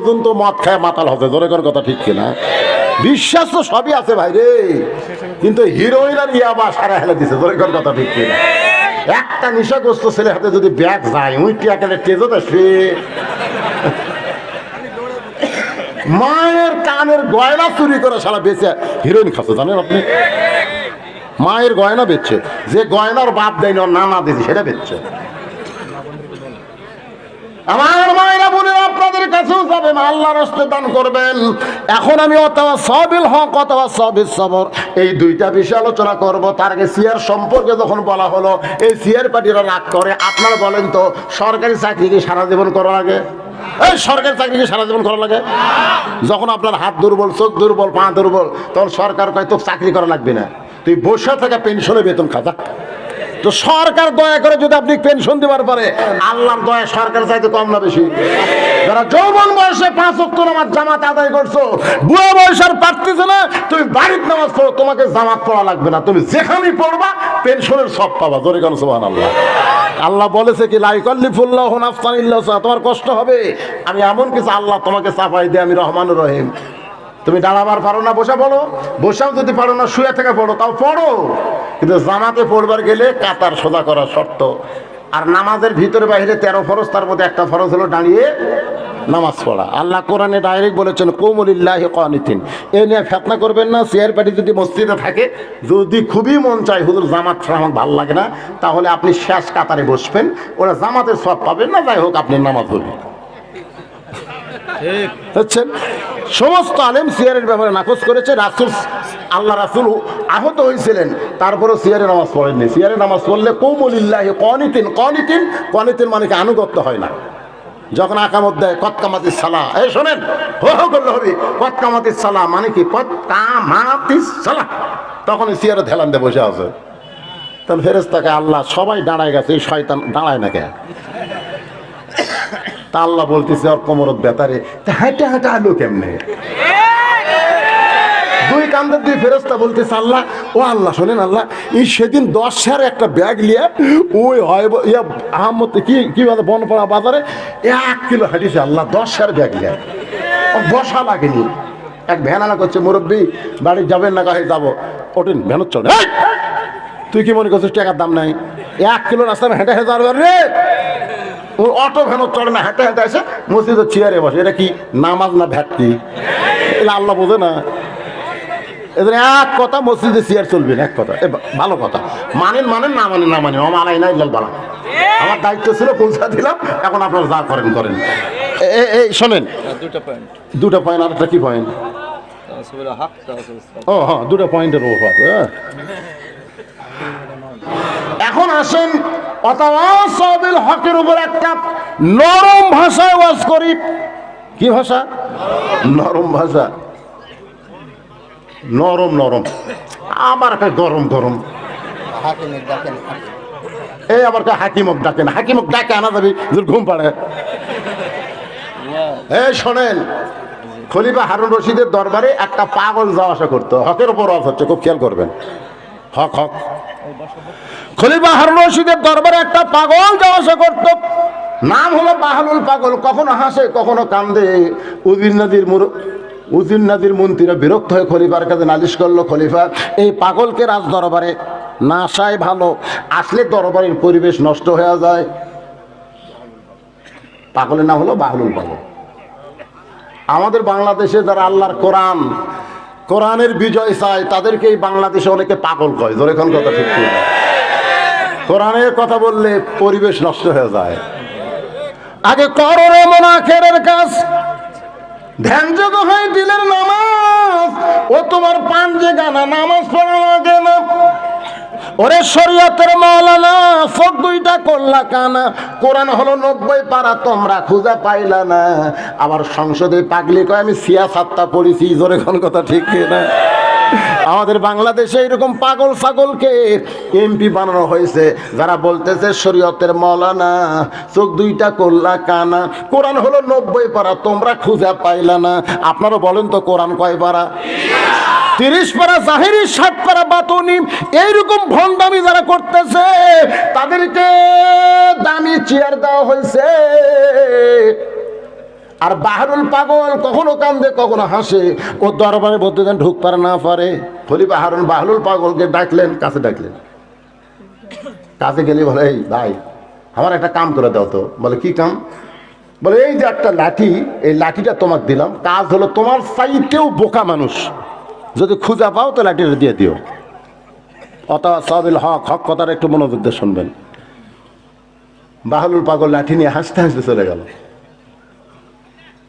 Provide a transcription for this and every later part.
পর্যন্ত মদ খায় মাতাল হবে, জোরে কোন কথা ঠিক কিনা? বিশ্বাস তো সবই আছে ভাই রে, কিন্তু হিরোইন আর ইয়াবা সারা হেলে দিছে, জোরে কোন কথা ঠিক কিনা? একটা নেশাগ্রস্ত ছেলে হাতে যদি ব্যাগ যায় ওই টিয়াকেলে তেজত আসে। মায়ের কানের গয়না চুরি করে সারা বেঁচে হিরোইন খাচ্ছে, জানেন আপনি? মায়ের গয়না বেচছে, যে গয়নার বাপ দেয়নি ওর নানা দিদি সেটা বেচছে। আমার মায়েরা বলে আপনাদের কাছেও যাবে, আল্লাহর রাস্তে দান করবেন। এখন আমি অথবা সাবিল হক অথবা সাবিল সবর এই দুইটা বিষয় আলোচনা করব। তার আগে সিয়ার সম্পর্কে যখন বলা হলো, এই সিয়ার পার্টিরা রাগ করে। আপনারা বলেন তো, সরকারি চাকরি কি সারা জীবন করা লাগে? এই সরকারি চাকরি কি সারা জীবন করা লাগে? যখন আপনার হাত দুর্বল, চোখ দুর্বল, পা দুর্বল, তখন সরকার কয় তো চাকরি করা লাগবে না, তুই বসে থাকা পেনশনে বেতন খাতা। তো সরকার দয়া করে যদি আপনি পেনশন দেওয়ার পরে, আল্লাহর দয়া সরকার চাইতে কম না বেশি? যারা যৌবন বয়সে 5 ওয়াক্ত নামাজ জামাত আদায় করছো, বুড়া বয়স আর পারতেছে না, তুমি বাড়িতে নামাজ পড়ো, তোমাকে জামাত পড়া লাগবে না, তুমি যেখানেই পড়বা পেনশনের সব পাবা। জোরে কেন সুবহানাল্লাহ। আল্লাহ বলেছে কি, লা ইকাল্লিফুল্লাহু নাফসান ইল্লা উসআহা, তোমার কষ্ট হবে, আমি এমন কিছু আল্লাহ তোমাকে চাপাই দেয়, আমি রহমানুর রহিম। তুমি দাঁড়াবার পারো না, বসে পড়ো, বসাও যদি পারো না শুয়ে থেকে পড়ো, তাও পড়ো। কিন্তু জামাতে পড়বার গেলে কাতার সোজা করা শর্ত। আর নামাজের ভিতরে বাইরে 13 ফরজ, তার মধ্যে একটা ফরজ হলো দাঁড়িয়ে নামাজ পড়া। আল্লাহ কোরআনে ডাইরেক্ট বলেছেন কুমু লিল্লাহি কানিতিন। এ নিয়ে ফিতনা করবেন না। চেয়ার পার্টি যদি মসজিদে থাকে, যদি খুবই মন চায় হুজুর জামাত ছাড়া আমার ভালো লাগে না, তাহলে আপনি শেষ কাতারে বসবেন, ওরা জামাতের সওয়াব পাবেন না, যাই হোক আপনি নামাজ পড়বেন। হচ্ছেন সমস্ত আলেম সিয়ারের ব্যাপারে নাকচ করেছে। রাসূল, আল্লাহ রাসূল আহত হয়েছিলেন, তারপরও সিয়ারে নামাজ পড়েননি। সিয়ারে নামাজ পড়লে কুমু লিল্লাহি কানিতিন, কানিতিন কানিতিন মানে কি আনুগত্য হয় না। যখন আকামত দেয় কদ কামাতিস সালাহ, এই শোনেন, হো হো করলে হবে, কদ কামাতিস সালাহ মানে কি, কদ কামাতিস সালাহ, তখন সিয়ারে ধ্যান দিয়ে বসে আছে। তখন ফেরেশতাকে আল্লাহ সবাই দাঁড়ায় গেছে, এই শয়তান দাঁড়ায় না কেন? তা আল্লাহ বলতেছে ওর কোমরত বেতারে, হাঁটা হাঁটা আলো কেমনে? দুই কান্দের দুই ফেরেশতা বলতেছে আল্লাহ, ও আল্লাহ শোনেন আল্লাহ, এই সেদিন 10 একটা ব্যাগ নিয়ে ওই হয় ইয়া আহমদ কি বলে বনপাড়া বাজারে 1 কিলো হাঁটিছে আল্লাহ, 10 ব্যাগ নিয়ে, বসা লাগেনি। এক ভ্যানানা করছে, মুরব্বী বাড়ি যাবেন না? কাছে যাবো। ওঠেন, ভ্যানত চলে। তুই কি মনে করছিস টাকার দাম নাই? 1 কিলো রাস্তা হেঁটে হেঁটে যাবে রে, অটো ভ্যানত চড়ে না, হেঁটে হেঁটে আসে মসজিদের চেয়ারে বসে। এটা কি নামাজ না ভ্যাটকি? এটা আল্লাহ বোঝে না। এদের এক কথা, মসজিদে চেয়ার চলবে না, এক কথা, ভালো কথা, মানেন মানেন, না মানেন না মানেন, আমালাই না ইল্লাল বালা। আমার দায়িত্ব ছিল পৌঁছা দিলাম, এখন আপনারা যা করেন করেন। এই শোনেন, দুটা পয়েন্ট। আর একটা কি পয়েন্ট? ও হ্যাঁ, 2টা পয়েন্টের ওপর। এখন আসেন অতাওয়াসাবিল হকের উপর একটা নরম ভাষায় ওয়াজ করি। কি ভাষা? নরম ভাষা। নরম নরম, আবার গরম গরম। এই আবার হাকিমক ডাকেন, হাকিমক ডাকে আনা যাবে, ঘুম পাড়ে। এই শোনেন, খলিফা হারুন রশিদের দরবারে একটা পাগল যাওয়া আসা করতো। হকের উপর ওয়াজ হচ্ছে, খুব খেয়াল করবেন। হক হক। খলিফা হারুন রশিদের দরবারে একটা পাগল যাওয়া আসা করতো, নাম হলো বাহলুল পাগল। কখনো হাসে কখনো কান্দে। উজির নাদির মন্ত্রীরা বিরক্ত হয়ে খলিফার কাছে নালিশ করলো, খলিফা এই পাগলকে রাজ দরবারে না আসাই ভালো, আসলে দরবারের পরিবেশ নষ্ট হয়ে যায়। পাগলের নাম হলো বাহলুল পাগল। আমাদের বাংলাদেশে যারা আল্লাহর কোরআনের বিজয় চায়, তাদেরকে এই বাংলাদেশে অনেকে পাগল কয়। জোরে কোন কথা ঠিক? কোরআনের কথা বললে পরিবেশ নষ্ট হয়ে যায়। আগে করো রে মুনাফিকের কাজ, ধ্যানযোগ্য হয় দিলের নামাজ, ও তোমার পাঞ্জে গানা নামাজ পড়া লাগে না। ওরে শরীয়তের মাওলানা, চোখ 2টা করলা কানা, কোরআন হলো 90 পারা, তোমরা খুঁজে পাইলা না। আবার সংসদে পাগলি কয় আমি সিয়াসাতটা পড়েছি। জোরে কোন কথা ঠিক না? আমাদের বাংলাদেশে এরকম পাগল ছাগলকে এমপি বানানো হয়েছে, যারা বলতেছে শরীয়তের মাওলানা, চোখ 2টা করলা কানা, কোরআন হলো 90 পারা, তোমরা খুঁজে পাইলা না। আপনারা বলেন তো কোরআন কয় পারা? 30 পারা জাহিরি, 60 পারা বাতুনি। এইরকম ভণ্ডামি যারা করতেছে, তাদেরকে দামি চেয়ার দেওয়া হয়েছে। আর বাহরুল পাগল কখনো কান্দে কখনো হাসে, ও দরবারে বলতে দেন ঢুক পারে না পারে। খলিফা হারুন বাহরুল পাগলকে ডাকলেন, কাছে ডাকলেন। কাছে গেলে বলে, এই ভাই আমার একটা কাম করে দাও তো। বলে কি কাম? বলে এই যে একটা লাঠি, এই লাঠিটা তোমাকে দিলাম, কাজ হলো তোমার চাইতেও বোকা মানুষ যদি খুঁজা পাও তো লাঠিটা দিয়ে দিও। অথবা সাবিল হক, হক কথাটা একটু মনোযোগ দিয়ে শুনবেন। বাহরুল পাগল লাঠি নিয়ে হাসতে হাসতে চলে গেল।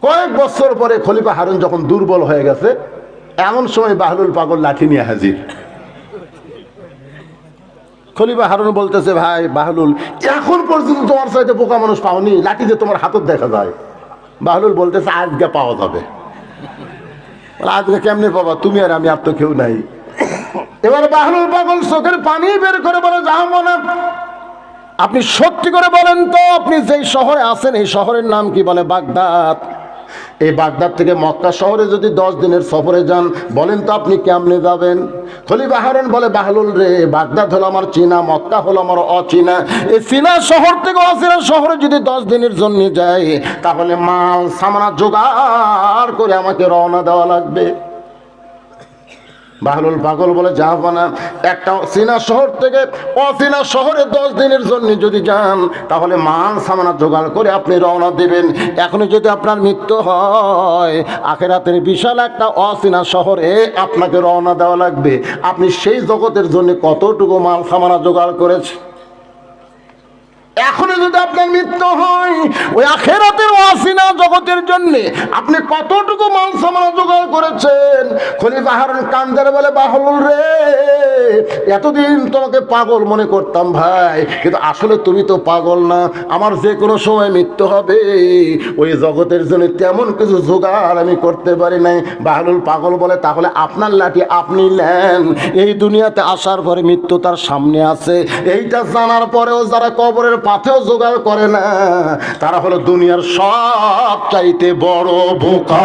কয়েক বছর পরে খলিফা হারুন যখন দুর্বল হয়ে গেছে, এমন সময় বাহরুল পাগল লাঠি নিয়ে হাজির। খলিফা হারুন বলতেছে, ভাই বাহলুল, এখন পর্যন্ত তোমার সাথে বোকা মানুষ পাওনি, লাঠি যে তোমার হাতত দেখা যায়। বাহলুল বলতেছে, আজকে পাওয়া যাবে। আজকে কেমনে পাবা? তুমি আর আমি, আর তো কেউ নাই। এবার বাহলুল পাগল চোখের পানি বের করে বলে, যাবো না। আপনি সত্যি করে বলেন তো, আপনি যেই শহরে আছেন এই শহরের নাম কি? বলে বাগদাদ। এই বাগদাদ থেকে মক্কা শহরে যদি 10 দিনের সফরে যান, বলেন তো আপনি কেমনে যাবেন? খলিফা হারুন বলে, বাহলুল রে, বাগদাদ হলো আমার চীনা, মক্কা হলো আমার অচীনা। এই চীনা শহর থেকে অচীনা শহরে যদি 10 দিনের জন্য যাই, তাহলে মাল সামানা জোগাড় করে আমাকে রওনা দেওয়া লাগবে। বাহলুল পাগল বলে, যাবো না। একটা চীনা শহর থেকে অচীনা শহরে 10 দিনের জন্য যদি যান, তাহলে মাল সামানা জোগাড় করে আপনি রওনা দেবেন। এখনো যদি আপনার মৃত্যু হয়, আখিরাতের বিশাল একটা অচীনা শহরে আপনাকে রওনা দেওয়া লাগবে। আপনি সেই জগতের জন্য কতটুকু মাল সামানা জোগাড় করেছেন? এখনো যদি আপনার মৃত্যু হয়, ওই আখিরাতের অচীনা জগতের জন্য আপনি কতটুকু মাল সামানা জোগাড় করেছেন? খলিফা হারুন কান্দারে বলে, বাহলুল রে, এতদিন তোমাকে পাগল মনে করতাম ভাই, কিন্তু আসলে তুমি তো পাগল না। আমার যে কোনো সময় মৃত্যু হবে, ওই জগতের জন্য তেমন কিছু জোগাড় আমি করতে পারি নাই। বাহলুল পাগল বলে, তাহলে আপনার লাঠি আপনি নেন। এই দুনিয়াতে আসার পরে মৃত্যু তার সামনে আছে, এইটা জানার পরেও যারা কবরের পাথেও জোগাড় করে না, তারা হলো দুনিয়ার সব চাইতে বড় বোকা।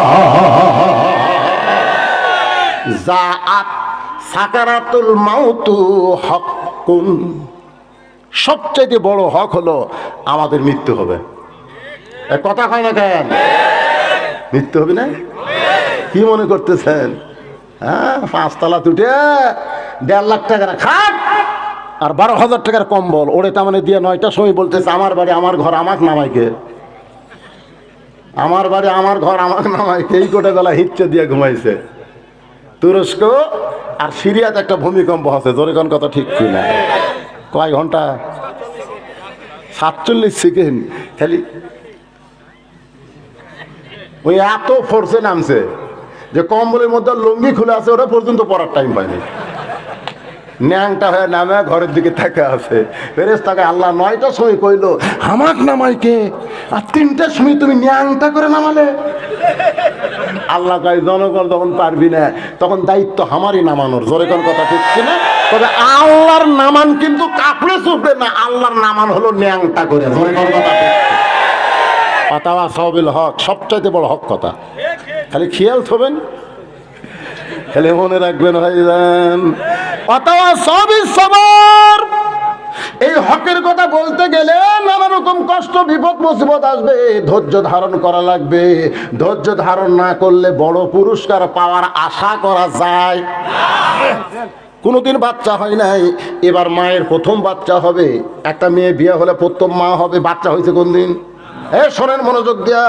জাআত সাকারাতুল মাউতু হকুন, সবচাইতে বড় হক হলো আমাদের মৃত্যু হবে। কথা কয় না কেন? মৃত্যু হবে না? কি মনে করতেছেন? হ্যাঁ, 5 তলা তুটে 1.5 লাখ টাকার খাট আর 12,000 টাকার কম্বল ওরে তার দিয়ে 9টার সময় বলতেছে, আমার বাড়ি আমার ঘর আমাকে নামাইকে, আমার বাড়ি আমার ঘর আমাকে নামাইকে। এই কোটা বেলা হিচ্ছে দিয়ে ঘুমাইছে। তুরস্ক আর সিরিয়াতে একটা ভূমিকম্প হচ্ছে, জোরে কোন কথা ঠিক কি না? কয় ঘন্টা? 47 সেকেন্ড। খালি ওই এত ফোর্সে নামছে যে কম্বলের মধ্যে লুঙ্গি খুলে আছে, ওরা পর্যন্ত পড়ার টাইম পায়নি। ন্যাংটা হয়ে নামে ঘরের দিকে থাকে আছে। ফেরেশতাকে আল্লাহ 9টার সময় কইলো হামাক নামাইকে, আর 3টার সময় তুমি ন্যাংটা করে নামালে। আল্লাহ কয়, জনগণ তখন পারবি না, তখন দায়িত্ব আমারই নামানোর। জোরে কোন কথা ঠিক কিনা? তবে আল্লাহর নামান কিন্তু কাপড়ে চুপড়ে না, আল্লাহর নামান হলো ন্যাংটা করে। জোরে কোন কথা ঠিক। অথবা সাবিল হক, সবচাইতে বড় হক কথা। খালি খেয়াল থবেন, খালি মনে রাখবেন ভাইজান। অথবা সাবিল সবর, এই হকের কথা বলতে গেলে নানা রকম কষ্ট বিপদ মুসিবত আসবে, ধৈর্য ধারণ করা লাগবে। ধৈর্য ধারণ না করলে বড় পুরস্কার পাওয়ার আশা করা যায় না। কোনোদিন বাচ্চা হয় নাই, এবার মায়ের প্রথম বাচ্চা হবে। একটা মেয়ে বিয়ে হলে প্রথম মা হবে, বাচ্চা হয়েছে কোন দিন? শোনেন মনোযোগ দিয়া,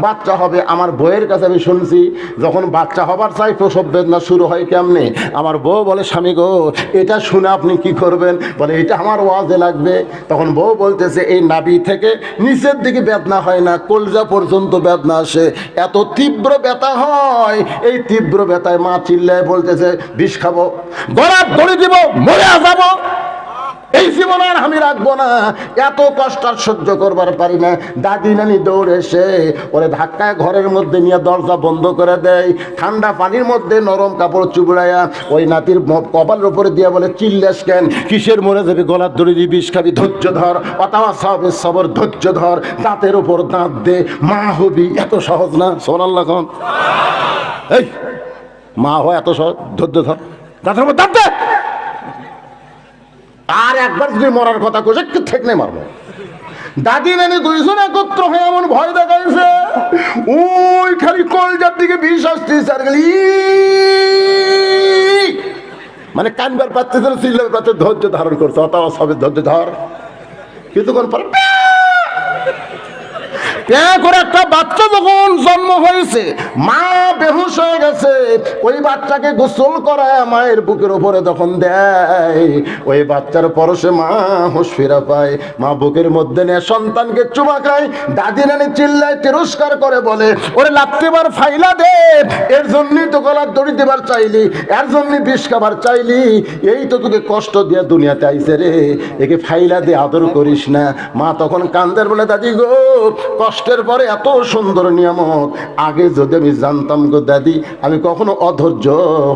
বাচ্চা হবে। আমার বউয়ের কাছে আমি শুনছি, যখন বাচ্চা হবার চাই প্রসব বেদনা শুরু হয় কেমনে। আমার বউ বলে, স্বামী গো, এটা শুনে আপনি কি করবেন? বলে, এটা আমার ওয়াজে লাগবে। তখন বউ বলতেছে, এই নাভি থেকে নিচের দিকে বেদনা হয় না, কলজা পর্যন্ত বেদনা আসে, এত তীব্র ব্যথা হয়। এই তীব্র ব্যথায় মা চিল্লায় বলতেছে, বিষ খাবো, গলা ধরে দিব, মরে যাবো, এই জীবন আর আমি রাখবো না, এত কষ্ট আর সহ্য করবার পারি না। দাদি নানি দৌড়ে এসে ওরে ধাক্কায় ঘরের মধ্যে নিয়ে দরজা বন্ধ করে দেয়, ঠান্ডা পানির মধ্যে নরম কাপড় চুবড়াইয়া ওই নাতির কপালের উপরে দিয়ে বলে, চিল্লাস কেন, কিসের মরে যাবি, গলার দড়ি দিয়ে বিষ খাবি, ধৈর্য ধর। অথবা সাবির সবর, ধৈর্য ধর, দাঁতের উপর দাঁত দে, মা হবি। এত সহজ না? সুবহানাল্লাহ কোন? এই মা হয় এত সহজ? ধৈর্য ধর, দাঁতের উপর দাঁত দে। আর একবার যদি মরার কথা কোথায় ঠিক নেই মারবো। দাদি নানি দুইজন একত্র হয়ে এমন ভয় দেখাইছে, ওই খালি কলজার দিকে বিষ আসতেছে আর খালি মানে কানবার পাচ্ছে, চিল্লার পাচ্ছে, ধৈর্য ধারণ করছে, অথবা সবে ধৈর্য ধর। কিছুক্ষণ পরে করে একটা বাচ্চা যখন জন্ম হয়েছে, মা বেহুশ হয়ে গেছে, ওই বাচ্চাকে গোসল করায় মায়ের বুকের উপরে যখন দেয়, ওই বাচ্চার পরশে মা হুঁশ ফিরা পায়, মা বুকের মধ্যে নিয়ে সন্তানকে চুমা খায়। দাদি নানি চিল্লায় তিরস্কার করে বলে, ওরে লাত্তিবার ফাইলা দে, এর জন্যই তো গলার দড়ি দেবার চাইলি, এর জন্যই বিষ খাবার চাইলি, এই তো তোকে কষ্ট দিয়ে দুনিয়াতে আইছে রে, একে ফাইলা দিয়ে আদর করিস না। মা তখন কান্দের বলে, দাদি গো, কষ্টের পরে এত সুন্দর নিয়ামত আগে যদি আমি জানতাম গো দাদি, আমি কখনো অধৈর্য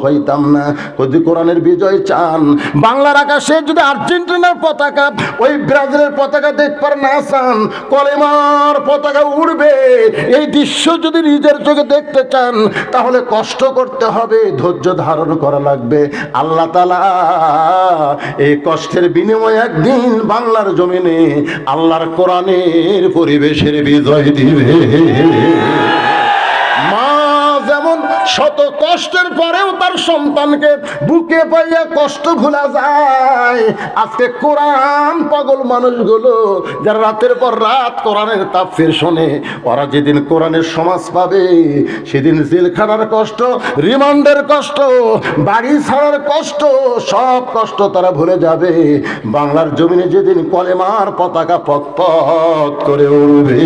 হইতাম না। যদি কোরআনের বিজয় চান, বাংলার আকাশে যদি আর্জেন্টিনার পতাকা, ওই ব্রাজিলের পতাকা দেখবার না চান, কলেমার পতাকা উড়বে, এই দৃশ্য যদি নিজের চোখে দেখতে চান, তাহলে কষ্ট করতে হবে, ধৈর্য ধারণ করা লাগবে। আল্লাহ তাআলা এই কষ্টের বিনিময়ে একদিন বাংলার জমিনে আল্লাহর কোরআনের পরিবেশের বিজয় দিবে। মা যেমন শত কষ্টের পরেও তার সন্তানকে বুকে পাইয়া কষ্ট ভুলা যায়, আজকে কোরআন পাগল মানুষগুলো যারা রাতের পর রাত কোরআনের তাফসীর শোনে, ওরা যেদিন কোরআনের সমাজ পাবে, সেদিন জেলখানার কষ্ট, রিমান্ডের কষ্ট, বাড়ি ছাড়ার কষ্ট, সব কষ্ট তারা ভুলে যাবে। বাংলার জমিনে যেদিন কলেমার পতাকা পথ পথ করে উড়বে।